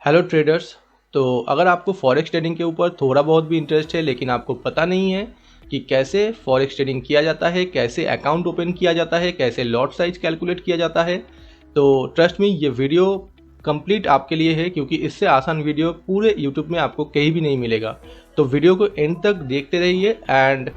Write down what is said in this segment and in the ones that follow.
Hello traders. तो अगर आपको फॉरेक्स ट्रेडिंग के ऊपर थोड़ा बहुत भी इंटरेस्ट है लेकिन आपको पता नहीं है कि कैसे फॉरेक्स ट्रेडिंग किया जाता है, कैसे अकाउंट ओपन किया जाता है, कैसे लॉट साइज कैलकुलेट किया जाता है, तो ट्रस्ट मी ये वीडियो कंप्लीट आपके लिए है, क्योंकि इससे आसान वीडियो पूरे यूट्यूब में आपको कहीं भी नहीं मिलेगा। तो वीडियो को एंड तक देखते रहिए एंड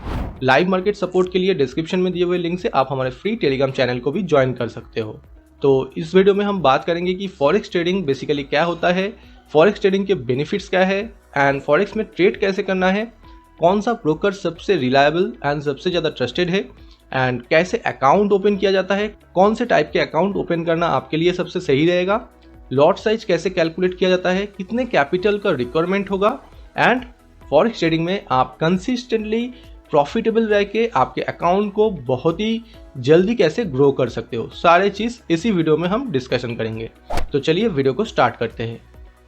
लाइव मार्केट सपोर्ट के लिए डिस्क्रिप्शन में दिए हुए लिंक से आप हमारे फ्री टेलीग्राम चैनल को भी ज्वाइन कर सकते हो। तो इस वीडियो में हम बात करेंगे कि फॉरेक्स ट्रेडिंग बेसिकली क्या होता है, फॉरेक्स ट्रेडिंग के बेनिफिट्स क्या है एंड फॉरेक्स में ट्रेड कैसे करना है, कौन सा ब्रोकर सबसे रिलायबल एंड सबसे ज़्यादा ट्रस्टेड है एंड कैसे अकाउंट ओपन किया जाता है, कौन से टाइप के अकाउंट ओपन करना आपके लिए सबसे सही रहेगा, लॉट साइज कैसे कैलकुलेट किया जाता है, कितने कैपिटल का रिक्वायरमेंट होगा एंड फॉरेक्स ट्रेडिंग में आप कंसिस्टेंटली प्रॉफिटेबल रह के आपके अकाउंट को बहुत ही जल्दी कैसे ग्रो कर सकते हो, सारे चीज़ इसी वीडियो में हम डिस्कशन करेंगे। तो चलिए वीडियो को स्टार्ट करते हैं।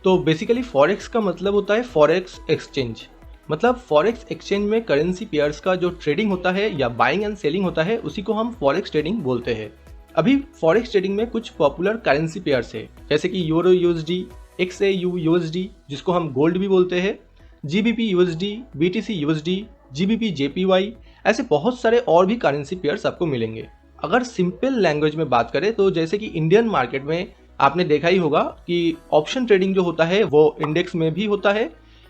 तो बेसिकली फॉरेक्स का मतलब होता है फॉरेक्स एक्सचेंज। मतलब फॉरेक्स एक्सचेंज में करेंसी पेयर्स का जो ट्रेडिंग होता है या बाइंग एंड सेलिंग होता है उसी को हम फॉरेक्स ट्रेडिंग बोलते हैं। अभी फॉरेक्स ट्रेडिंग में कुछ पॉपुलर करेंसी पेयर्स है, जैसे कि यूरो यूएसडी, XAU यूएसडी जिसको हम गोल्ड भी बोलते हैं, GBP USD, BTC USD, GBP JPY, ऐसे बहुत सारे और भी करेंसी पेयर्स आपको मिलेंगे। अगर सिंपल लैंग्वेज में बात करें तो जैसे कि इंडियन मार्केट में आपने देखा ही होगा कि ऑप्शन ट्रेडिंग जो होता है वो इंडेक्स में भी होता है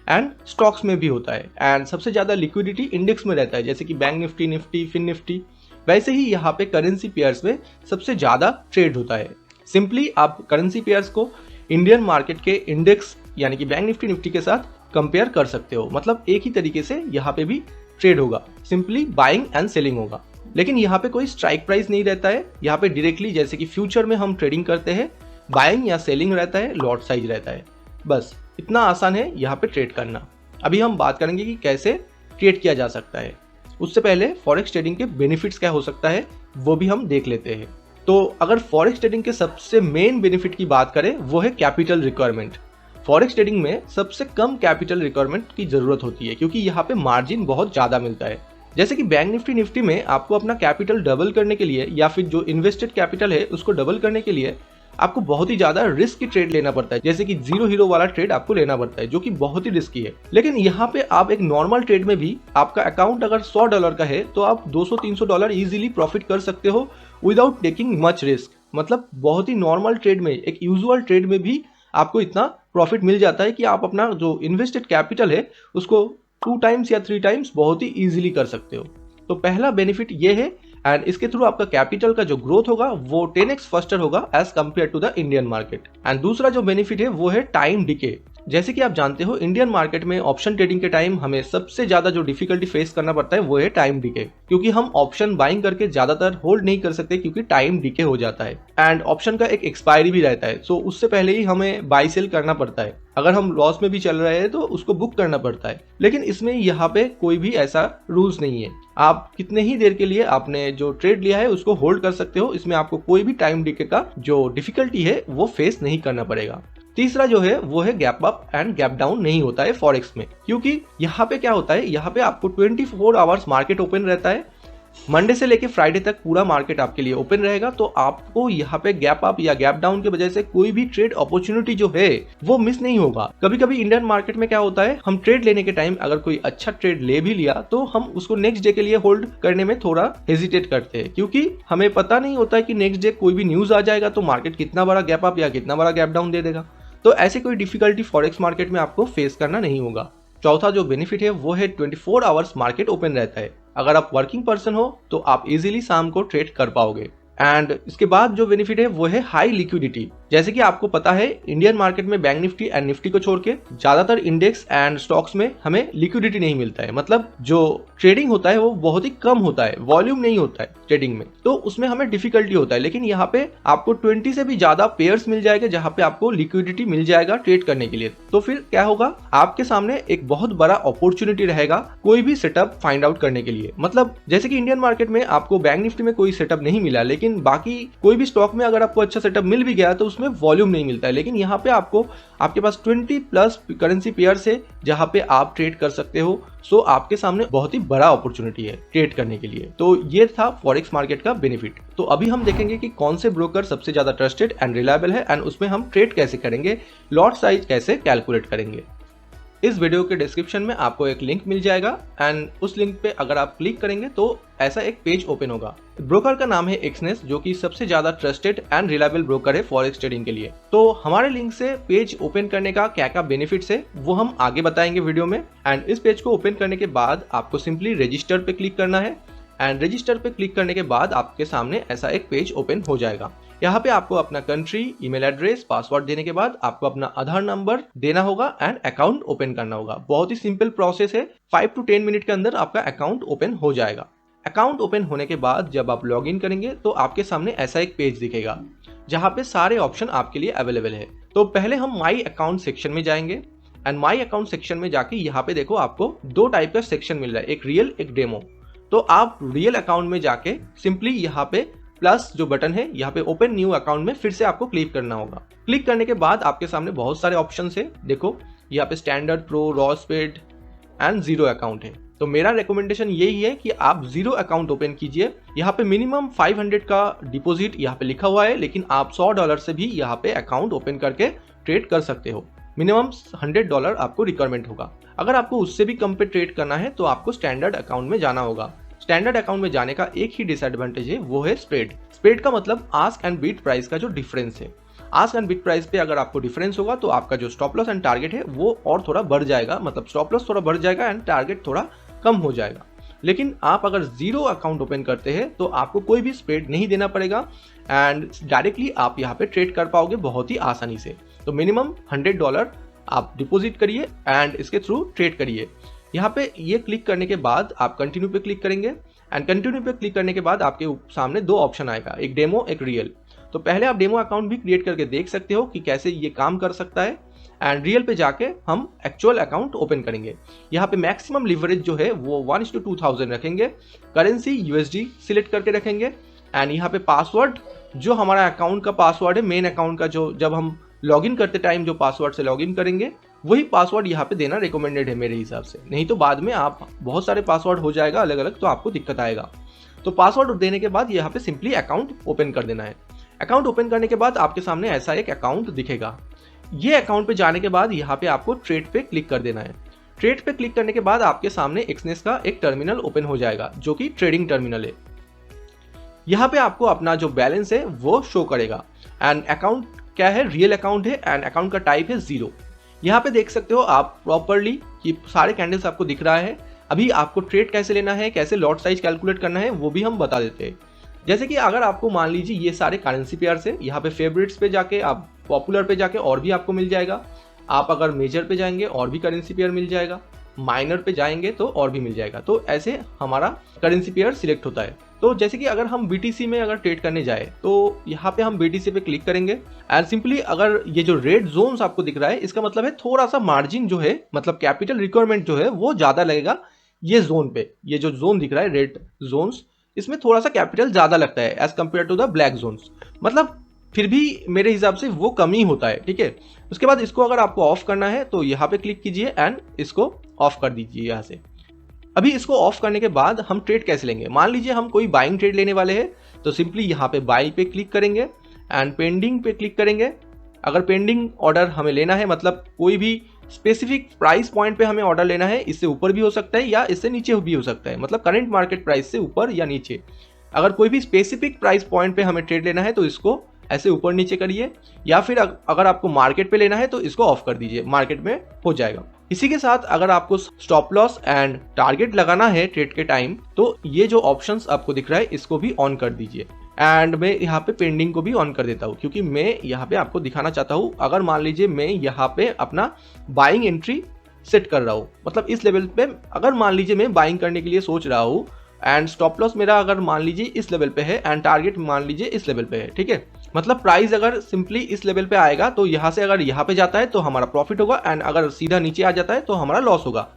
एंड स्टॉक्स में भी होता है एंड सबसे ज़्यादा लिक्विडिटी इंडेक्स में रहता है, जैसे कि बैंक निफ्टी, फिन निफ्टी। वैसे ही यहाँ पे करेंसी पेयर्स में सबसे ज़्यादा ट्रेड होता है। सिंपली आप करेंसी पेयर्स को इंडियन मार्केट के इंडेक्स यानी कि बैंक निफ्टी के साथ कंपेयर कर सकते हो। मतलब एक ही तरीके से यहाँ पे भी ट्रेड होगा, सिंपली बाइंग एंड सेलिंग होगा। लेकिन यहाँ पे कोई स्ट्राइक प्राइस नहीं रहता है। यहाँ पे डायरेक्टली जैसे कि फ्यूचर में हम ट्रेडिंग करते हैं, बाइंग या सेलिंग रहता है, लॉट साइज रहता है, बस इतना आसान है यहाँ पे ट्रेड करना। अभी हम बात करेंगे कि कैसे ट्रेड किया जा सकता है। उससे पहले फॉरेक्स ट्रेडिंग के बेनिफिट्स क्या हो सकता है वो भी हम देख लेते हैं। तो अगर फॉरेक्स ट्रेडिंग के सबसे मेन बेनिफिट की बात करें वो है कैपिटल रिक्वायरमेंट। फॉरेक्स ट्रेडिंग में सबसे कम कैपिटल रिक्वायरमेंट की जरूरत होती है, क्योंकि यहाँ पे मार्जिन बहुत ज़्यादा मिलता है। जैसे कि बैंक निफ्टी में आपको अपना कैपिटल डबल करने के लिए या फिर जो इन्वेस्टेड कैपिटल है उसको डबल करने के लिए आपको बहुत ही ज्यादा रिस्क की ट्रेड लेना पड़ता है, जैसे कि जीरो हीरो वाला ट्रेड आपको लेना पड़ता है, जो कि बहुत ही रिस्की है। लेकिन यहाँ पे आप एक नॉर्मल ट्रेड में भी आपका अकाउंट अगर $100 का है तो आप $200-300 इजीली प्रॉफिट कर सकते हो विदाउट टेकिंग मच रिस्क। मतलब बहुत ही नॉर्मल ट्रेड में, एक यूजुअल ट्रेड में भी आपको इतना प्रॉफिट मिल जाता है कि आप अपना जो इन्वेस्टेड कैपिटल है उसको 2 टाइम्स या 3 टाइम्स बहुत ही इजीली कर सकते हो। तो पहला बेनिफिट ये है एंड इसके थ्रू आपका कैपिटल का जो ग्रोथ होगा वो 10x फास्टर होगा as compare to the Indian market. And दूसरा जो बेनिफिट है वो है टाइम डिके। जैसे कि आप जानते हो इंडियन मार्केट में ऑप्शन ट्रेडिंग के टाइम हमें सबसे ज्यादा जो डिफिकल्टी फेस करना पड़ता है वो है टाइम डिके, क्योंकि हम ऑप्शन बाइंग करके ज्यादातर होल्ड नहीं कर सकते क्योंकि टाइम डिके हो जाता है एंड ऑप्शन का एक एक्सपायरी भी रहता है। सो उससे पहले ही हमें बाई सेल करना पड़ता है। अगर हम लॉस में भी चल रहे हैं तो उसको बुक करना पड़ता है। लेकिन इसमें यहाँ पे कोई भी ऐसा रूल्स नहीं है। आप कितने ही देर के लिए आपने जो ट्रेड लिया है उसको होल्ड कर सकते हो। इसमें आपको कोई भी टाइम डिके का जो डिफिकल्टी है वो फेस नहीं करना पड़ेगा। तीसरा जो है वो है gap up and gap down नहीं होता है फॉरेक्स में, क्योंकि यहाँ पे क्या होता है, यहाँ पे आपको 24 आवर्स मार्केट ओपन रहता है। मंडे से लेके फ्राइडे तक पूरा मार्केट आपके लिए ओपन रहेगा। तो आपको यहाँ पे गैप अप या गैप डाउन की वजह से कोई भी ट्रेड अपॉर्चुनिटी जो है वो मिस नहीं होगा। कभी कभी इंडियन मार्केट में क्या होता है, हम ट्रेड लेने के टाइम अगर कोई अच्छा ट्रेड ले भी लिया तो हम उसको नेक्स्ट डे के लिए होल्ड करने में थोड़ा हेजिटेट करते हैं, क्योंकि हमें पता नहीं होता है कि नेक्स्ट डे कोई भी न्यूज आ जाएगा तो मार्केट कितना बड़ा गैप अप या कितना बड़ा गैप डाउन दे देगा। तो ऐसे कोई डिफिकल्टी फॉरेक्स मार्केट में आपको फेस करना नहीं होगा। चौथा जो बेनिफिट है वो है 24 आवर्स मार्केट ओपन रहता है। अगर आप वर्किंग पर्सन हो तो आप इजीली शाम को ट्रेड कर पाओगे। एंड इसके बाद जो बेनिफिट है वो है हाई लिक्विडिटी। जैसे कि आपको पता है इंडियन मार्केट में बैंक निफ्टी एंड निफ्टी को छोड़ के ज्यादातर इंडेक्स एंड स्टॉक्स में हमें लिक्विडिटी नहीं मिलता है। मतलब जो ट्रेडिंग होता है वो बहुत ही कम होता है, वॉल्यूम नहीं होता है ट्रेडिंग में, तो उसमें हमें डिफिकल्टी होता है। लेकिन यहाँ पे आपको 20 से भी ज्यादा पेयर्स मिल जाएगा जहाँ पे आपको लिक्विडिटी मिल जाएगा ट्रेड करने के लिए। तो फिर क्या होगा, आपके सामने एक बहुत बड़ा अपॉर्चुनिटी रहेगा कोई भी सेटअप फाइंड आउट करने के लिए। मतलब जैसे कि इंडियन मार्केट में आपको बैंक निफ्टी में कोई सेटअप नहीं मिला, लेकिन लेकिन बाकी कोई भी स्टॉक में अगर आपको अच्छा सेटअप मिल भी गया तो उसमें वॉल्यूम नहीं मिलता है। लेकिन यहाँ पे आपको आपके पास 20+ करेंसी पेयर्स है जहाँ पे आप ट्रेड कर सकते हो। सो आपके सामने बहुत ही बड़ा अपॉर्चुनिटी है ट्रेड करने के लिए। तो ये था फॉरेक्स मार्केट का बेनिफिट। तो अभी हम देखेंगे कि कौन से ब्रोकर सबसे ज्यादा ट्रस्टेड एंड रिलायबल है एंड उसमें हम ट्रेड कैसे करेंगे, लॉट साइज कैसे कैलकुलेट करेंगे। इस वीडियो के डिस्क्रिप्शन में आपको एक लिंक मिल जाएगा एंड उस लिंक पे अगर आप क्लिक करेंगे तो ऐसा एक पेज ओपन होगा। ब्रोकर का नाम है एक्सनेस, जो कि सबसे ज्यादा ट्रस्टेड एंड रिलायबल ब्रोकर है फॉरेक्स ट्रेडिंग के लिए। तो हमारे लिंक से पेज ओपन करने का क्या क्या बेनिफिट्स है वो हम आगे बताएंगे वीडियो में। एंड इस पेज को ओपन करने के बाद आपको सिंपली रजिस्टर पे क्लिक करना है एंड रजिस्टर पे क्लिक करने के बाद आपके सामने ऐसा एक पेज ओपन हो जाएगा। यहाँ पे आपको अपना कंट्री, ईमेल एड्रेस, पासवर्ड देने के बाद आपको अपना आधार नंबर देना होगा एंड अकाउंट ओपन करना होगा। बहुत ही सिंपल प्रोसेस है, 5 to 10 मिनट के अंदर आपका अकाउंट ओपन हो जाएगा। अकाउंट ओपन होने के बाद जब आप लॉग इन करेंगे तो आपके सामने ऐसा एक पेज दिखेगा जहाँ पे सारे ऑप्शन आपके लिए अवेलेबल है। तो पहले हम माई अकाउंट सेक्शन में जाएंगे एंड माई अकाउंट सेक्शन में जाके यहाँ पे देखो आपको 2 टाइप का सेक्शन मिल रहा है, एक रियल एक डेमो। तो आप रियल अकाउंट में जाके सिंपली यहाँ पे प्लस जो बटन है यहाँ पे ओपन न्यू अकाउंट में फिर से आपको क्लिक करना होगा। क्लिक करने के बाद आपके सामने बहुत सारे ऑप्शन है। देखो यहाँ पे standard, pro, raw speed and zero account है। तो मेरा रिकमेंडेशन यही है कि आप जीरो अकाउंट ओपन कीजिए। यहाँ पे मिनिमम 500 का डिपॉजिट यहाँ पे लिखा हुआ है, लेकिन आप $100 से भी यहाँ पे अकाउंट ओपन करके ट्रेड कर सकते हो। मिनिमम $100 आपको रिक्वायरमेंट होगा। अगर आपको उससे भी कम पे ट्रेड करना है तो आपको स्टैंडर्ड अकाउंट में जाना होगा। स्टैंडर्ड अकाउंट में जाने का एक ही डिसएडवांटेज है, वो है स्प्रेड। स्प्रेड का मतलब आस्क एंड बीट प्राइस का जो डिफरेंस है। आस्क एंड बीट प्राइस पे अगर आपको डिफरेंस होगा तो आपका जो स्टॉप लॉस एंड टारगेट है वो और थोड़ा बढ़ जाएगा, मतलब स्टॉप लॉस थोड़ा बढ़ जाएगा एंड टारगेट थोड़ा कम हो जाएगा। लेकिन आप अगर जीरो अकाउंट ओपन करते हैं तो आपको कोई भी स्प्रेड नहीं देना पड़ेगा एंड डायरेक्टली आप यहाँ पे ट्रेड कर पाओगे बहुत ही आसानी से। तो मिनिमम $100 आप डिपोजिट करिए एंड इसके थ्रू ट्रेड करिए। यहाँ पे ये क्लिक करने के बाद आप कंटिन्यू पे क्लिक करेंगे एंड कंटिन्यू पे क्लिक करने के बाद आपके सामने 2 ऑप्शन आएगा, एक डेमो एक रियल। तो पहले आप डेमो अकाउंट भी क्रिएट करके देख सकते हो कि कैसे ये काम कर सकता है एंड रियल पे जाके हम एक्चुअल अकाउंट ओपन करेंगे। यहाँ पे मैक्सिमम लिवरेज जो है वो 1:2000 रखेंगे। करेंसी USD सिलेक्ट करके रखेंगे एंड यहाँ पे पासवर्ड जो हमारा अकाउंट का पासवर्ड है, मेन अकाउंट का जो जब हम लॉगिन करते टाइम जो पासवर्ड से लॉगिन करेंगे वही पासवर्ड यहाँ पे देना रिकमेंडेड है मेरे हिसाब से। नहीं तो बाद में आप बहुत सारे पासवर्ड हो जाएगा अलग अलग, तो आपको दिक्कत आएगा। तो पासवर्ड देने के बाद यहाँ पे सिंपली अकाउंट ओपन कर देना है। अकाउंट ओपन करने के बाद आपके सामने ऐसा एक अकाउंट दिखेगा। ये अकाउंट पे जाने के बाद यहाँ पे आपको ट्रेड पे क्लिक कर देना है। ट्रेड पे क्लिक करने के बाद आपके सामने एक्सनेस का एक टर्मिनल ओपन हो जाएगा जो कि ट्रेडिंग टर्मिनल है। यहाँ पे आपको अपना जो बैलेंस है वो शो करेगा एंड अकाउंट क्या है, रियल अकाउंट है एंड अकाउंट का टाइप है जीरो। यहाँ पे देख सकते हो आप प्रॉपरली कि सारे कैंडल्स आपको दिख रहा है। अभी आपको ट्रेड कैसे लेना है, कैसे लॉट साइज कैलकुलेट करना है वो भी हम बता देते हैं। जैसे कि अगर आपको मान लीजिए ये सारे करेंसी पेयर्स है, यहाँ पे फेवरेट्स पे जाके आप पॉपुलर पे जाके और भी आपको मिल जाएगा। आप अगर मेजर पे जाएंगे और भी करेंसी पेयर मिल जाएगा, माइनर पे जाएंगे तो और भी मिल जाएगा। तो ऐसे हमारा करेंसी पेयर सिलेक्ट होता है। तो जैसे कि अगर हम BTC में अगर ट्रेड करने जाए तो यहाँ पे हम BTC पे क्लिक करेंगे एंड सिंपली अगर ये जो रेड जोन्स आपको दिख रहा है इसका मतलब है थोड़ा सा मार्जिन जो है, मतलब कैपिटल रिक्वायरमेंट जो है वो ज्यादा लगेगा ये जोन पे। ये जो जोन दिख रहा है रेड जोन्स, इसमें थोड़ा सा कैपिटल ज्यादा लगता है as compare to the black zones. मतलब फिर भी मेरे हिसाब से वो कम ही होता है, ठीक है। उसके बाद इसको अगर आपको ऑफ करना है तो यहाँ पे क्लिक कीजिए एंड इसको ऑफ कर दीजिए यहाँ से। अभी इसको ऑफ करने के बाद हम ट्रेड कैसे लेंगे, मान लीजिए हम कोई बाइंग ट्रेड लेने वाले हैं तो सिंपली यहाँ पे बाई पे क्लिक करेंगे एंड पेंडिंग पे क्लिक करेंगे। अगर पेंडिंग ऑर्डर हमें लेना है, मतलब कोई भी स्पेसिफिक प्राइस पॉइंट पे हमें ऑर्डर लेना है, इससे ऊपर भी हो सकता है या इससे नीचे भी हो सकता है, मतलब करंट मार्केट प्राइस से ऊपर या नीचे। अगर कोई भी स्पेसिफिक प्राइस पॉइंट पे हमें ट्रेड लेना है तो इसको ऐसे ऊपर नीचे करिए, या फिर अगर आपको मार्केट पे लेना है तो इसको ऑफ कर दीजिए, मार्केट में हो जाएगा। इसी के साथ अगर आपको स्टॉप लॉस एंड टारगेट लगाना है ट्रेड के टाइम तो ये जो ऑप्शंस आपको दिख रहा है इसको भी ऑन कर दीजिए। एंड मैं यहाँ पे पेंडिंग को भी ऑन कर देता हूँ क्योंकि मैं यहाँ पे आपको दिखाना चाहता हूँ। अगर मान लीजिए मैं यहाँ पे अपना बाइंग एंट्री सेट कर रहा हूँ, मतलब इस लेवल पे अगर मान लीजिए मैं बाइंग करने के लिए सोच रहा हूँ एंड स्टॉप लॉस मेरा अगर मान लीजिए इस लेवल पे है एंड टारगेट मान लीजिए इस लेवल पे है, ठीक है। मतलब प्राइस अगर सिंपली इस लेवल पे आएगा तो यहाँ से अगर यहाँ पे जाता है तो हमारा प्रॉफिट होगा एंड अगर सीधा नीचे आ जाता है तो हमारा लॉस होगा।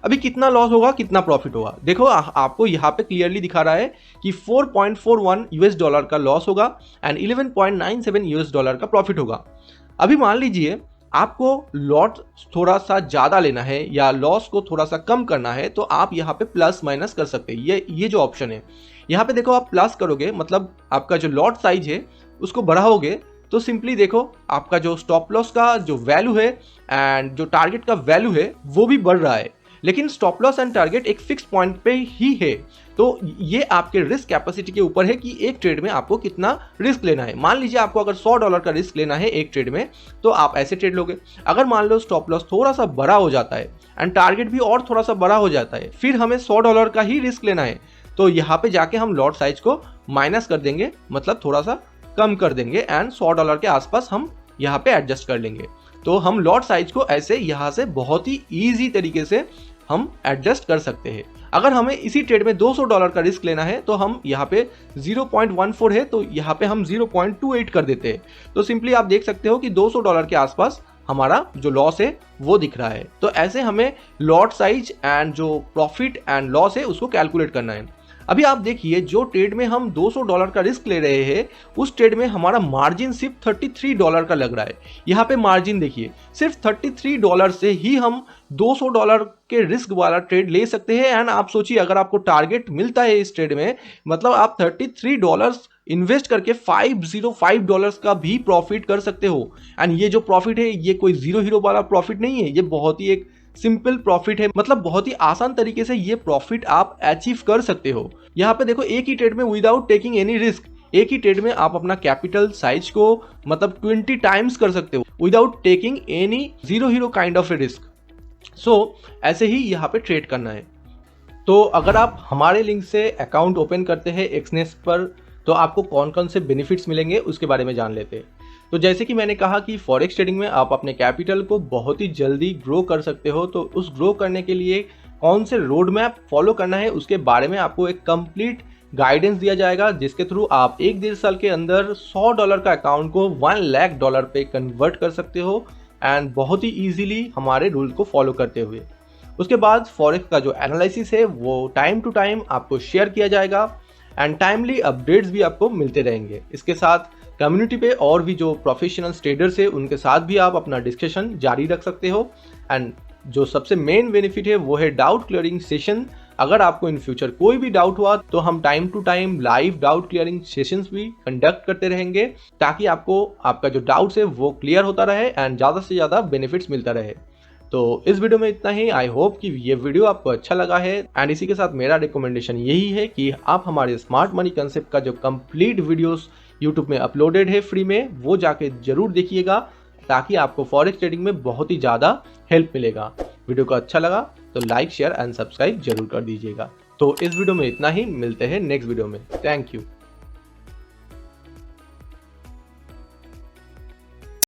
अभी कितना लॉस होगा कितना प्रॉफिट होगा, देखो आपको यहाँ पे क्लियरली दिखा रहा है कि 4.41 यूएस डॉलर का लॉस होगा एंड 11.97 यूएस डॉलर का प्रॉफिट होगा। अभी मान लीजिए आपको लॉट थोड़ा सा ज़्यादा लेना है या लॉस को थोड़ा सा कम करना है, तो आप यहाँ पे प्लस माइनस कर सकते हैं। ये जो ऑप्शन है यहाँ पे देखो, आप प्लस करोगे मतलब आपका जो लॉट साइज है उसको बढ़ाओगे, तो सिंपली देखो आपका जो स्टॉप लॉस का जो वैल्यू है एंड जो टारगेट का वैल्यू है वो भी बढ़ रहा है, लेकिन स्टॉप लॉस एंड टारगेट एक फिक्स पॉइंट पे ही है। तो ये आपके रिस्क कैपेसिटी के ऊपर है कि एक ट्रेड में आपको कितना रिस्क लेना है। मान लीजिए आपको अगर $100 का रिस्क लेना है एक ट्रेड में, तो आप ऐसे ट्रेड लोगे। अगर मान लो स्टॉप लॉस थोड़ा सा बड़ा हो जाता है एंड टारगेट भी और थोड़ा सा बड़ा हो जाता है, फिर हमें $100 का ही रिस्क लेना है, तो यहाँ पे जाके हम लॉट साइज को माइनस कर देंगे, मतलब थोड़ा सा कम कर देंगे एंड $100 के आसपास हम यहाँ पे एडजस्ट कर लेंगे। तो हम लॉट साइज को ऐसे यहाँ से बहुत ही ईजी तरीके से हम एडजस्ट कर सकते हैं। अगर हमें इसी ट्रेड में $200 का रिस्क लेना है, तो हम यहाँ पे 0.14 है तो यहाँ पे हम 0.28 कर देते हैं। तो सिंपली आप देख सकते हो कि $200 के आसपास हमारा जो लॉस है वो दिख रहा है। तो ऐसे हमें लॉट साइज एंड जो प्रॉफिट एंड लॉस है उसको कैलकुलेट करना है। अभी आप देखिए, जो ट्रेड में हम $200 का रिस्क ले रहे हैं उस ट्रेड में हमारा मार्जिन सिर्फ $33 का लग रहा है। यहाँ पे मार्जिन देखिए, सिर्फ $33 से ही हम $200 के रिस्क वाला ट्रेड ले सकते हैं। एंड आप सोचिए, अगर आपको टारगेट मिलता है इस ट्रेड में, मतलब आप $33 इन्वेस्ट करके $505 का भी प्रॉफिट कर सकते हो। एंड ये जो प्रॉफिट है ये कोई जीरो हीरो वाला प्रॉफिट नहीं है, ये बहुत ही एक सिंपल प्रॉफिट है, मतलब बहुत ही आसान तरीके से ये प्रॉफिट आप अचीव कर सकते हो। यहाँ पे देखो, एक ही ट्रेड में विदाउट टेकिंग एनी रिस्क, एक ही ट्रेड में आप अपना कैपिटल साइज को मतलब 20 टाइम्स कर सकते हो without taking any zero hero kind of a risk. So ऐसे ही यहाँ पे ट्रेड करना है। तो अगर आप हमारे लिंक से अकाउंट ओपन करते हैं एक्सनेस पर, तो आपको कौन कौन से बेनिफिट्स मिलेंगे उसके बारे में जान लेते हैं। तो जैसे कि मैंने कहा कि फॉरेक्स ट्रेडिंग में आप अपने कैपिटल को बहुत ही जल्दी ग्रो कर सकते हो। तो उस ग्रो करने के लिए कौन से रोड मैप फॉलो करना है उसके बारे में आपको एक कंप्लीट गाइडेंस दिया जाएगा, जिसके थ्रू आप 1-1.5 साल के अंदर $100 का अकाउंट को $1,00,000 पे कन्वर्ट कर सकते हो एंड बहुत ही ईजिली हमारे रूल को फॉलो करते हुए। उसके बाद फॉरेक्स का जो एनालिसिस है वो टाइम टू टाइम आपको शेयर किया जाएगा एंड टाइमली अपडेट्स भी आपको मिलते रहेंगे। इसके साथ कम्युनिटी पे और भी जो प्रोफेशनल ट्रेडर्स है उनके साथ भी आप अपना डिस्कशन जारी रख सकते हो। एंड जो सबसे मेन बेनिफिट है वो है डाउट क्लियरिंग सेशन। अगर आपको इन फ्यूचर कोई भी डाउट हुआ तो हम time to time live doubt clearing sessions भी कंडक्ट करते रहेंगे, ताकि आपको आपका जो डाउट्स है वो क्लियर होता रहे एंड ज़्यादा से ज़्यादा बेनिफिट्स मिलता रहे। तो इस वीडियो में इतना ही। आई होप कि ये वीडियो आपको अच्छा लगा है एंड इसी के साथ मेरा रिकमेंडेशन यही है कि आप हमारे स्मार्ट मनी कंसेप्ट का जो कंप्लीट वीडियोस यूट्यूब में अपलोडेड है फ्री में, वो जाके जरूर देखिएगा, ताकि आपको फॉरेक्स ट्रेडिंग में बहुत ही ज़्यादा हेल्प मिलेगा। वीडियो को अच्छा लगा तो लाइक शेयर एंड सब्सक्राइब जरूर कर दीजिएगा। तो इस वीडियो में इतना ही, मिलते हैं नेक्स्ट वीडियो में। Thank you.